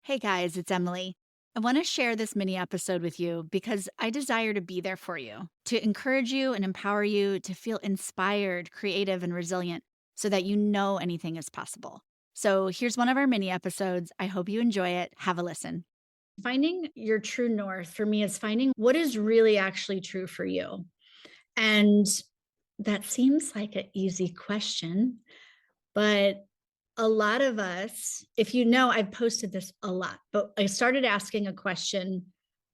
Hey guys, it's Emily. I want to share this mini episode with you because I desire to be there for you, to encourage you and empower you to feel inspired, creative, and resilient so that you know anything is possible. So here's one of our mini episodes. I hope you enjoy it. Have a listen. Finding your true north for me is finding what is really actually true for you. And that seems like an easy question, but a lot of us, if you know, I've posted this a lot, but I started asking a question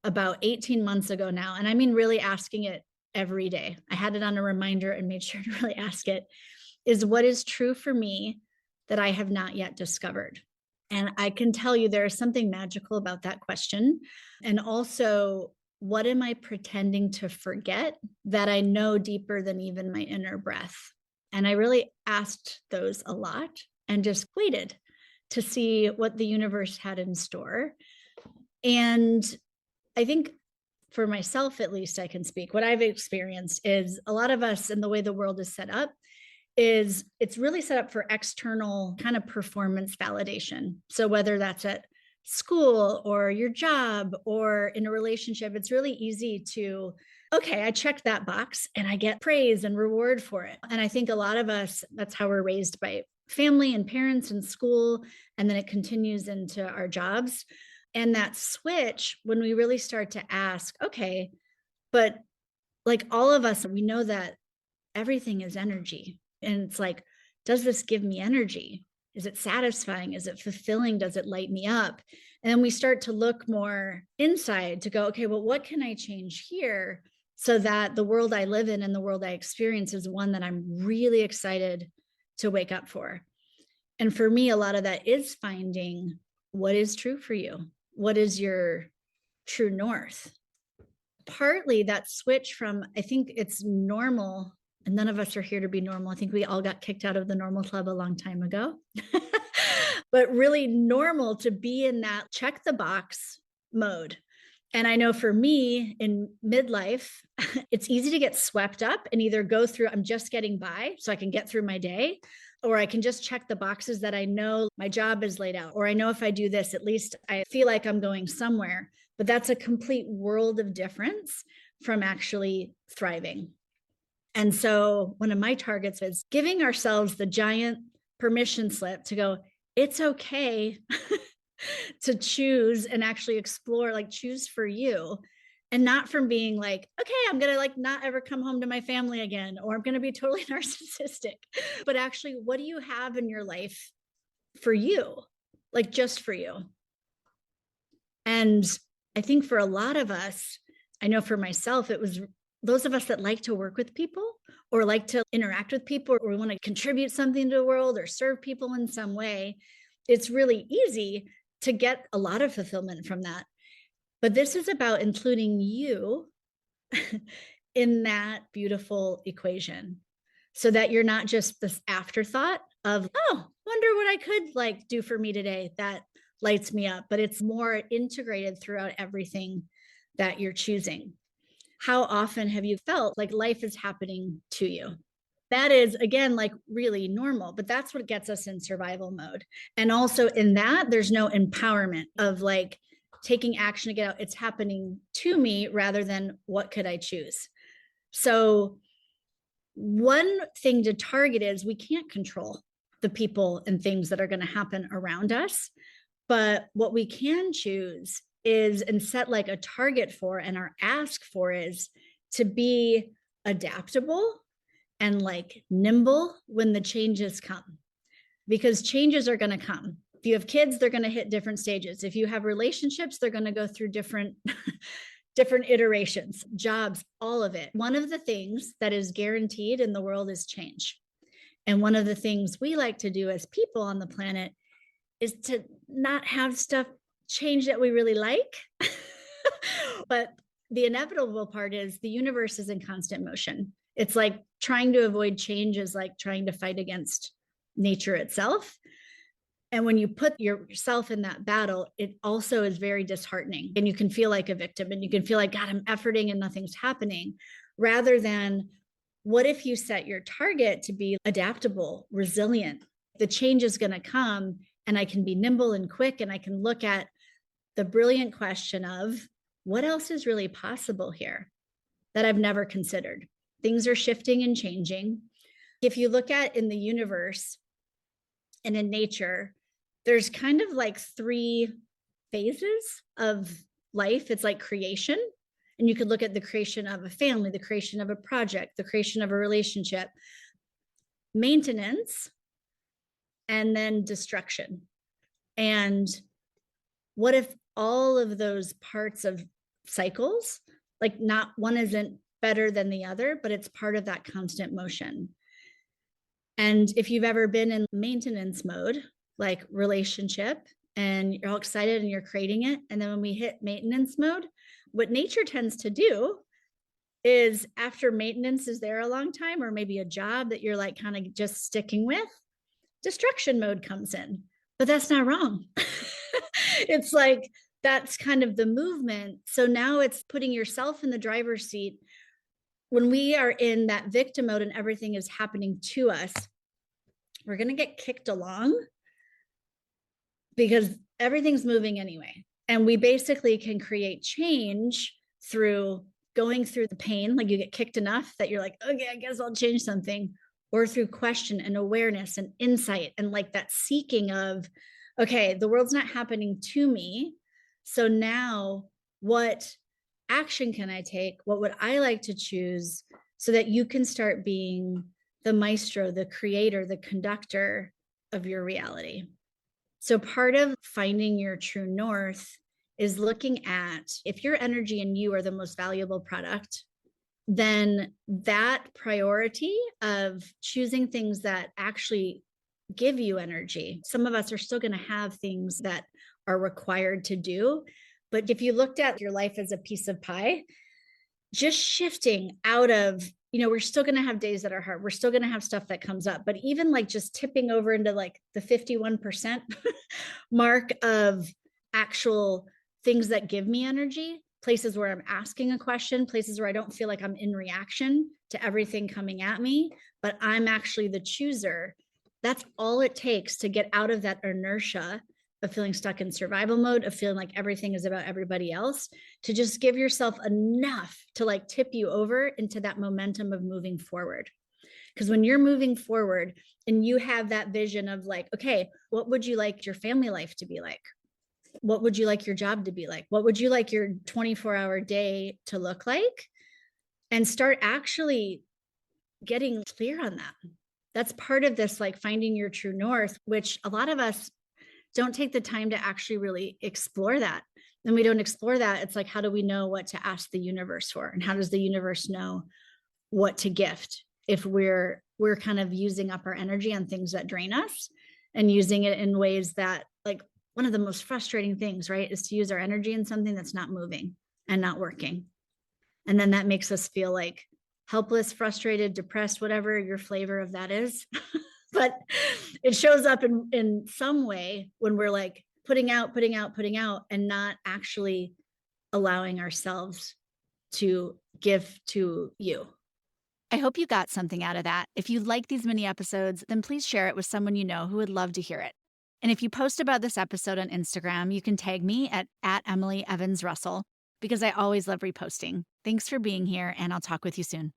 about 18 months ago now. And I mean, really asking it every day. I had it on a reminder and made sure to really ask it is what is true for me that I have not yet discovered? And I can tell you there is something magical about that question. And also, what am I pretending to forget that I know deeper than even my inner breath? And I really asked those a lot and just waited to see what the universe had in store. And I think for myself, at least, I can speak. What I've experienced is a lot of us and the way the world is set up is it's really set up for external kind of performance validation. So whether that's at school or your job or in a relationship, it's really easy to, okay, I checked that box and I get praise and reward for it. And I think a lot of us, that's how we're raised by family and parents and school. And then it continues into our jobs. And that switch, when we really start to ask, okay, but like all of us, we know that everything is energy. And it's like, does this give me energy? Is it satisfying? Is it fulfilling? Does it light me up? And then we start to look more inside to go, okay, well, what can I change here so that the world I live in and the world I experience is one that I'm really excited to wake up for? And for me, a lot of that is finding what is true for you. What is your true north? Partly that switch from, I think it's normal, and none of us are here to be normal. I think we all got kicked out of the normal club a long time ago. But really normal to be in that check the box mode. And I know for me in midlife, it's easy to get swept up and either go through, I'm just getting by so I can get through my day, or I can just check the boxes that I know my job is laid out, or I know if I do this, at least I feel like I'm going somewhere. But that's a complete world of difference from actually thriving. And so one of my targets is giving ourselves the giant permission slip to go, it's okay to choose and actually explore, like choose for you, and not from being like, okay, I'm going to like not ever come home to my family again, or I'm going to be totally narcissistic, but actually, what do you have in your life for you? Like just for you. And I think for a lot of us, I know for myself, it was those of us that like to work with people or like to interact with people or we want to contribute something to the world or serve people in some way. It's really easy to get a lot of fulfillment from that. But this is about including you in that beautiful equation so that you're not just this afterthought of, oh, wonder what I could like do for me today that lights me up, but it's more integrated throughout everything that you're choosing. How often have you felt like life is happening to you? That is, again, like really normal, but that's what gets us in survival mode. And also in that, there's no empowerment of like taking action to get out. It's happening to me rather than what could I choose? So, one thing to target is we can't control the people and things that are going to happen around us. But what we can choose is and set like a target for and our ask for is to be adaptable and like nimble when the changes come, because changes are going to come. If you have kids, they're going to hit different stages. If you have relationships, they're going to go through different different iterations, jobs, all of it. One of the things that is guaranteed in the world is change. And one of the things we like to do as people on the planet is to not have stuff change that we really like. But the inevitable part is the universe is in constant motion. It's like trying to avoid change is like trying to fight against nature itself. And when you put yourself in that battle, it also is very disheartening. And you can feel like a victim and you can feel like, God, I'm efforting and nothing's happening. Rather than, what if you set your target to be adaptable, resilient? The change is going to come and I can be nimble and quick and I can look at the brilliant question of what else is really possible here that I've never considered? Things are shifting and changing. If you look at in the universe and in nature, there's kind of like three phases of life. It's like creation. And you could look at the creation of a family, the creation of a project, the creation of a relationship, maintenance, and then destruction. And what if all of those parts of cycles, like not one isn't better than the other, but it's part of that constant motion? And if you've ever been in maintenance mode, like relationship, and you're all excited and you're creating it, and then when we hit maintenance mode, what nature tends to do is after maintenance is there a long time, or maybe a job that you're like kind of just sticking with, destruction mode comes in. But that's not wrong. It's like that's kind of the movement. So now it's putting yourself in the driver's seat. When we are in that victim mode and everything is happening to us, we're going to get kicked along because everything's moving anyway. And we basically can create change through going through the pain, like you get kicked enough that you're like, okay, I guess I'll change something, or through question and awareness and insight and like that seeking of, okay, the world's not happening to me. So now what action can I take? What would I like to choose so that you can start being the maestro, the creator, the conductor of your reality? So part of finding your true north is looking at if your energy and you are the most valuable product, then that priority of choosing things that actually give you energy. Some of us are still going to have things that are required to do. But if you looked at your life as a piece of pie, just shifting out of, we're still going to have days that are hard. We're still going to have stuff that comes up, but even like just tipping over into like the 51% mark of actual things that give me energy, places where I'm asking a question, places where I don't feel like I'm in reaction to everything coming at me, but I'm actually the chooser. That's all it takes to get out of that inertia of feeling stuck in survival mode, of feeling like everything is about everybody else, to just give yourself enough to like tip you over into that momentum of moving forward. Because when you're moving forward and you have that vision of like, okay, what would you like your family life to be like? What would you like your job to be like? What would you like your 24-hour day to look like? And start actually getting clear on that. That's part of this, like finding your true north, which a lot of us don't take the time to actually really explore that. And we don't explore that. It's like, how do we know what to ask the universe for? And how does the universe know what to gift if we're kind of using up our energy on things that drain us and using it in ways that, like, one of the most frustrating things, right, is to use our energy in something that's not moving and not working. And then that makes us feel like helpless, frustrated, depressed, whatever your flavor of that is. But it shows up in some way when we're like putting out, and not actually allowing ourselves to give to you. I hope you got something out of that. If you like these mini episodes, then please share it with someone you know who would love to hear it. And if you post about this episode on Instagram, you can tag me at Emily Evans Russell, because I always love reposting. Thanks for being here, and I'll talk with you soon.